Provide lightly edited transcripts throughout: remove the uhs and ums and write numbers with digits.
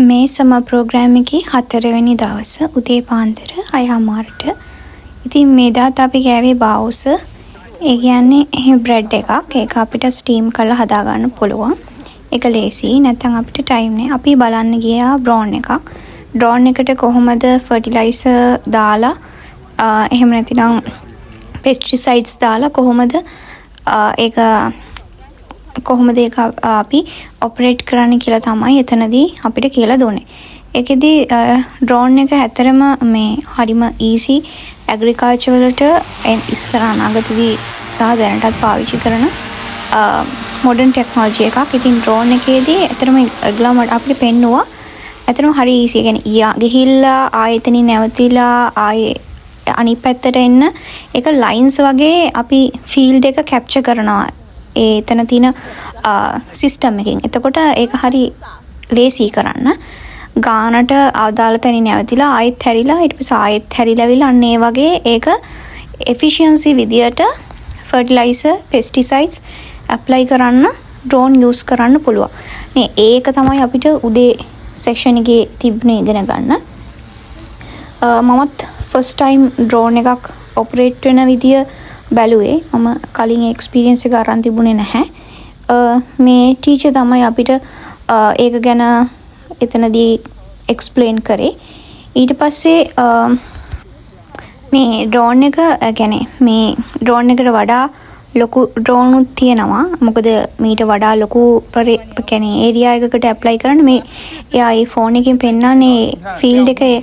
මේ සම ප්‍රෝග්‍රෑම් එකේ 4 වෙනි දවස උදේ පාන්දර 6:00ට. ඉතින් මේ දාත අපි කෑවේ බාවුස. ඒ කියන්නේ එහෙම බ්‍රෙඩ් එකක්. ඒක අපිට ස්ටීම් කරලා හදා ගන්න පුළුවන්. ඒක ලේසි. නැත්නම් අපිට ටයිම් නෑ. අපි බලන්න ගියා ඩ්‍රෝන් එකක්. ඩ්‍රෝන් එකට කොහොමද ෆර්ටිලයිසර් දාලා එහෙම නැතිනම් පෙස්ටිසයිඩ්ස් දාලා කොහොමද ඒක අපි ඔපරේට් කරන්න කියලා තමයි එතනදී අපිට කියලා දුන්නේ. ඒකෙදි ඩ්‍රෝන් එක ඇතරම මේ හරිම ඊසි ඇග්‍රිකල්චර් වලට ඉස්සර අනාගතදී සහ දැනටත් පාවිච්චි කරන මොඩර්න් ටෙක්නොලොජි එකක්. ඉතින් ඩ්‍රෝන් එකේදී ඇතරම ඒගොල්ලෝ අපිට පෙන්නුවා ඇතරම හරි ඊසි. කියන්නේ ගිහිල්ලා ආයෙතනින් නැවතිලා ආයේ අනිත් පැත්තට එන්න ඒක ලයින්ස් වගේ අපි ෆීල්ඩ් එක කැප්චර් කරනවා. එතන තියෙන සිස්ටම් එකකින්. එතකොට ඒක හරි ලේසි කරන්න. ගානට අදාළ තැනින් නැවතිලා ආයෙත් හැරිලා ඊට පස්සේ ආයෙත් හැරිලාවිලා අන්න ඒ වගේ ඒක එෆිෂියන්සි විදියට ෆර්ටිලයිසර් පෙස්ටිසයිඩ්ස් ඇප්ලයි කරන්න ඩ්‍රෝන් යූස් කරන්න පුළුවන්. නේ ඒක තමයි අපිට උදේ සෙක්ෂන් එකේ තිබුණේ ඉගෙන ගන්න. මමත් ෆස්ට් ටයිම් ඩ්‍රෝන් එකක් ඔපරේට් වෙන විදිය බැලුවේ. මම කලින් එක්ස්පීරියන්ස් එක අරන් තිබුණේ නැහැ. මේ ටීචර් තමයි අපිට ඒක ගැන එතනදී එක්ස්ප්ලেইন කරේ. ඊට පස්සේ මේ ඩ්‍රෝන් එක කියන්නේ මේ ඩ්‍රෝන් එකට වඩා ලොකු ඩ්‍රෝන් උත් තියෙනවා. මොකද මීට වඩා ලොකු කියන්නේ ඒරියා එකකට ඇප්ලයි කරන්න මේ එයා ඒ ෆෝන් එකෙන් පෙන්නන්නේ ෆීල්ඩ් එකේ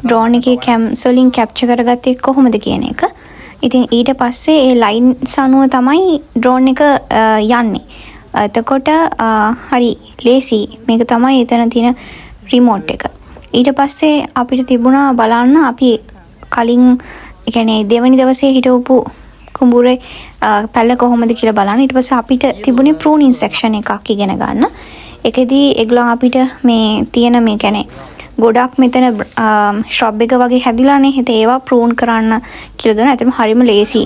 ඩ්‍රෝන් එකේ වලින් කැප්චර් කරගත්තේ කොහොමද කියන එක. ඉතින් ඊට පස්සේ ඒ ලයින්ස් අනුව තමයි ඩ්‍රෝන් එක යන්නේ. එතකොට හරි ලේසි. මේක තමයි එතන තියෙන රිමෝට් එක. ඊට පස්සේ අපිට තිබුණා බලන්න අපි කලින් කියන්නේ දෙවනි දවසේ හිටවපු කුඹුරේ පැල්ල කොහොමද කියලා බලන්න. ඊට පස්සේ අපිට තිබුණේ ප්‍රූනින් සෙක්ෂන් එකක් ඉගෙන ගන්න. ඒකෙදී ඒගොල්ලෝ අපිට මේ තියෙන මේ කියන්නේ ගොඩක් මෙතන ශ්‍රබ් එක වගේ හැදිලානේ. හිත ඒවා ප්‍රූන් කරන්න කියලා දුන්නා. ඇත්තටම හරිම ලේසි.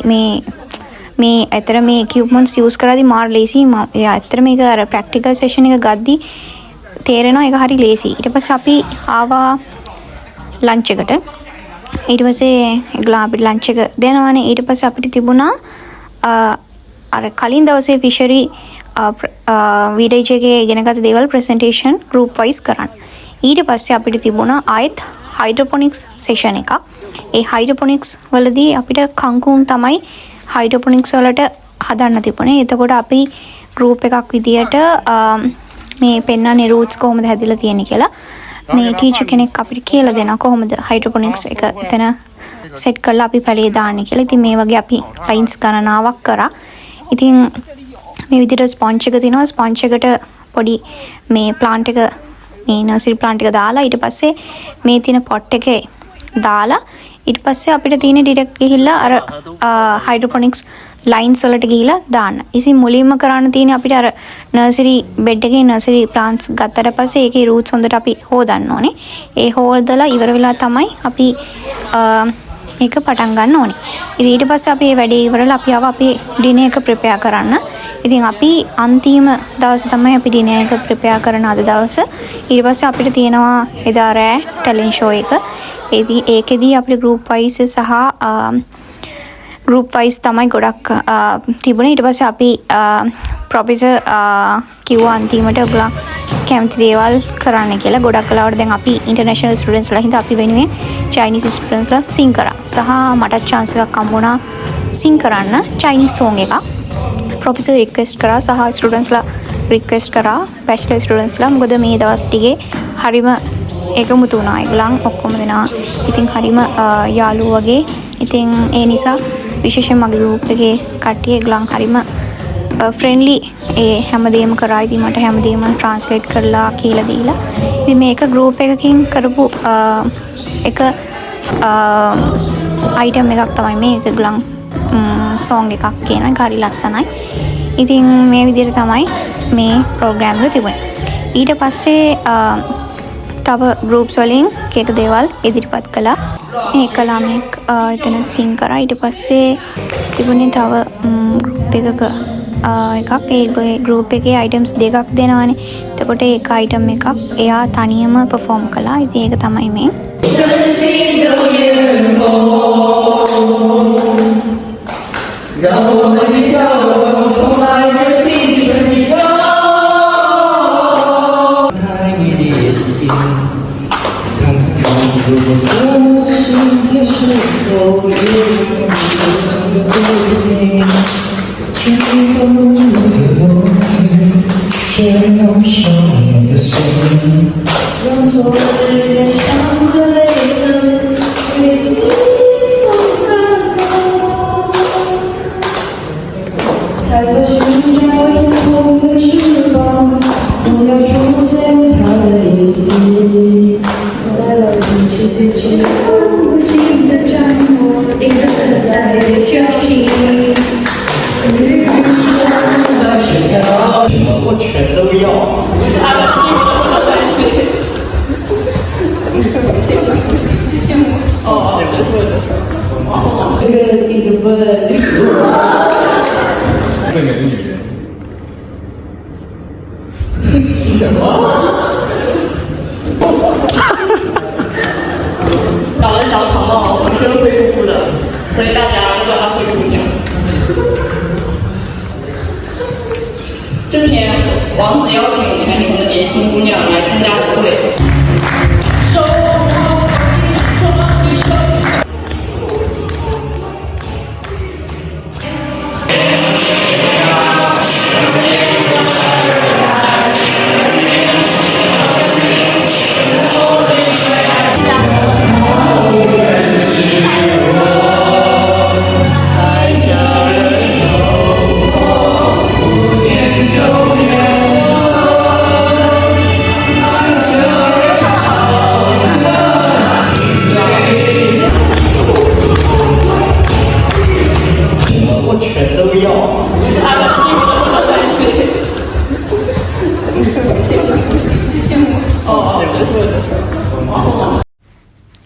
මේ ඇත්තට මේ equipments use කරද්දී මාර ලේසි. ඇත්තට මේක අර ප්‍රැක්ටිකල් සෙෂන් එක ගද්දී තේරෙනවා ඒක හරි ලේසි. ඊට පස්සේ අපි ආවා ලන්ච් එකට. ඊට පස්සේ ඒගොල්ලෝ අපිට ලන්ච් එක දෙනවානේ. ඊට පස්සේ අපිට තිබුණා අර කලින් දවසේ ෆිෂරි වීඩියෝ එකේ ඉගෙනගත්ත දේවල් ප්‍රසන්ටේෂන් ගෲප් වයිස් කරන්න. ඊට පස්සේ අපිට තිබුණා ආයෙත් හයිඩ්‍රොපොනික්ස් සෙෂන් එකක්. ඒ හයිඩ්‍රොපොනික්ස් වලදී අපිට කංකුම් තමයි හයිඩ්‍රොපොනික්ස් වලට හදන්න තිබුණේ. එතකොට අපි ගෲප් එකක් විදියට මේ පෙන්නන්නේ රූට්ස් කොහොමද හැදිලා තියෙන්නේ කියලා. මේ ටීචර් කෙනෙක් අපිට කියලා දෙනවා කොහොමද හයිඩ්‍රොපොනික්ස් එක එතන සෙට් කරලා අපි පැලේ දාන්නේ කියලා. ඉතින් මේ වගේ අපි ලයින්ස් ගණනාවක් කරා. ඉතින් මේ විදිහට ස්පොන්ජ් එක තියෙනවා. ස්පොන්ජ් එකට පොඩි මේ ප්ලාන්ට් එක මේ නර්සරි ප්ලාන්ට් එක දාලා ඊට පස්සේ මේ තියෙන පොට් එකේ දාලා ඊට පස්සේ අපිට තියෙන ඩිරෙක්ට් ගිහිල්ලා අර හයිඩ්‍රොපොනික්ස් ලයින්ස් වලට ගිහිල්ලා දාන්න. ඉතින් මුලින්ම කරන්න තියෙන්නේ අපිට අර නර්සරි බෙඩ් එකේ නර්සරි ප්ලාන්ට්ස් ගත්තට පස්සේ ඒකේ රූට්ස් හොඳට අපි හොදන්න ඕනේ. ඒ හොදලා ඉවර වෙලා තමයි අපි ඒක පටන් ගන්න ඕනේ. ඉතින් ඊට පස්සේ අපි මේ වැඩේ ඉවරලා අපි ආවා අපේ ඩිනර් එක ප්‍රෙපෙයාර් කරන්න. ඉතින් අපි අන්තිම දවසේ තමයි අපි ඩිනර් එක ප්‍රෙපෙයාර් කරන අද දවස. ඊට පස්සේ අපිට තියෙනවා එදා රෑ ටැලන්ට් ෂෝ එක. ඒකෙදී අපේ ගෲප් වයිස් සහ ගෲප් වයිස් තමයි ගොඩක් තිබුණේ. ඊට පස්සේ අපි ප්‍රොෆෙසර් කිව්වා අන්තිමට ඔයගොල්ලෝ කැමති දේවල් කරන්න කියලා. ගොඩක් කලාවට දැන් අපි ඉන්ටර්නැෂනල් ස්ටුඩන්ට්ස්ලා හින්දා අපි වෙනුවෙන් චයිනීස් ස්ටුඩන්ට්ස්ලා සිං කරා. සහ මට chance එකක් හම්බුණා සිං කරන්න චයිනීස් song එකක්. ප්‍රොෆෙසර් රික්වෙස්ට් කරා සහ ස්ටුඩන්ට්ස්ලා රික්වෙස්ට් කරා බැචලර් ස්ටුඩන්ට්ස්ලා. මොකද මේ දවස් ටිකේ හරිම එකමුතු වුණා. ඒගොල්ලන් ඔක්කොම දෙනා ඉතින් හරිම යාළුවෝ වගේ. ඉතින් ඒ නිසා විශේෂයෙන් මගේ ගෲප් එකේ කට්ටිය ඒගොල්ලන් හරිම ෆ්‍රෙන්ඩ්ලි ඒ හැමදේම කරා. ඉතින් මට හැමදේම ට්‍රාන්ස්ලේට් කරලා කියලා දීලා. ඉතින් මේක ගෲප් එකකින් කරපු එක අයිටම් එකක් තමයි මේක. ඒගොල්ලන් සෝංග එකක් කියන එක හරි ලස්සනයි. ඉතින් මේ විදිහට තමයි මේ ප්‍රෝග්‍රෑම් එක තිබුණේ. ඊට පස්සේ තව ගෲප්ස් වලින් කීක දේවල් ඉදිරිපත් කළා. ඒක ළමෙක් එතන සිං කරා. ඊට පස්සේ තිබුණේ තව ගෲප් එකක එකක්. ඒ ගෲප් එකේ අයිටම්ස් දෙකක් දෙනවනේ. එතකොට ඒක අයිටම් එකක් එයා තනියම perform කළා. ඉතින් ඒක තමයි මේ.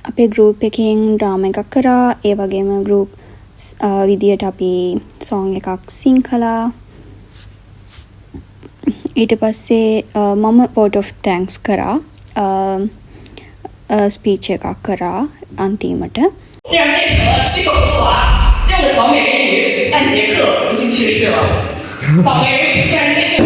අපේ ගෲප් එකෙන් ඩ්‍රාමා එකක් කරා. ඒ වගේම ගෲප් විදියට අපි සෝං එකක් සිං කළා. ඊට පස්සේ මම vote of thanks කරා. ස්පීච් එකක් කරා අන්තිමට. 竟然变成了七口之华，这样的小美人鱼按杰克不幸去世了。小美人鱼虽然变成。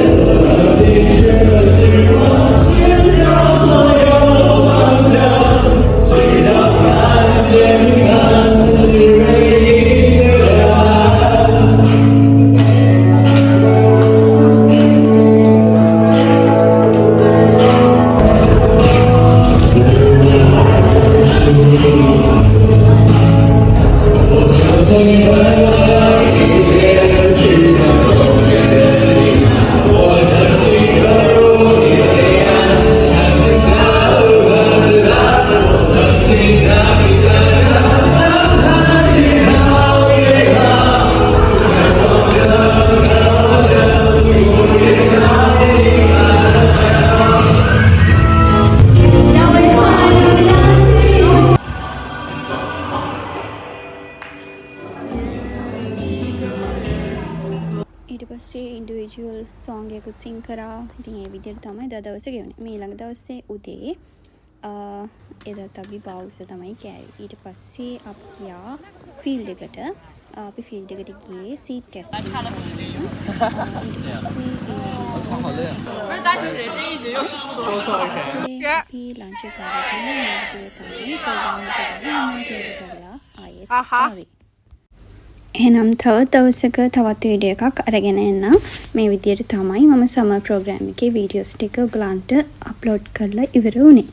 ඉන්ඩිවිජුවල් සෝංග එකකුත් සිං කරා. ඉතින් ඒ විදිහට තමයි එදා දවසේ ගෙවුනේ. මේ ඊළඟ දවසේ උදේ එදත් අපි බවුස තමයි කෑවේ. ඊට පස්සේ අපි ගියා ෆීල්ඩ් එකට. අපි ෆීල්ඩ් එකට ගියේ සීට් ටෙස්ට්. ඊට පස්සේ අපි ලන්ච් එක කරගෙන තමයි ප්‍රෝග්‍රෑම් එකට කරලා ආයෙත් ආවේ. එහෙනම් තව දවසක තවත් වීඩියෝ එකක් අරගෙන එන්නම්. මේ විදියට තමයි මම සමර් ප්‍රෝග්‍රෑම් එකේ වීඩියෝස් ටික ඔයගලන්ට අප්ලෝඩ් කරලා ඉවර වුණේ.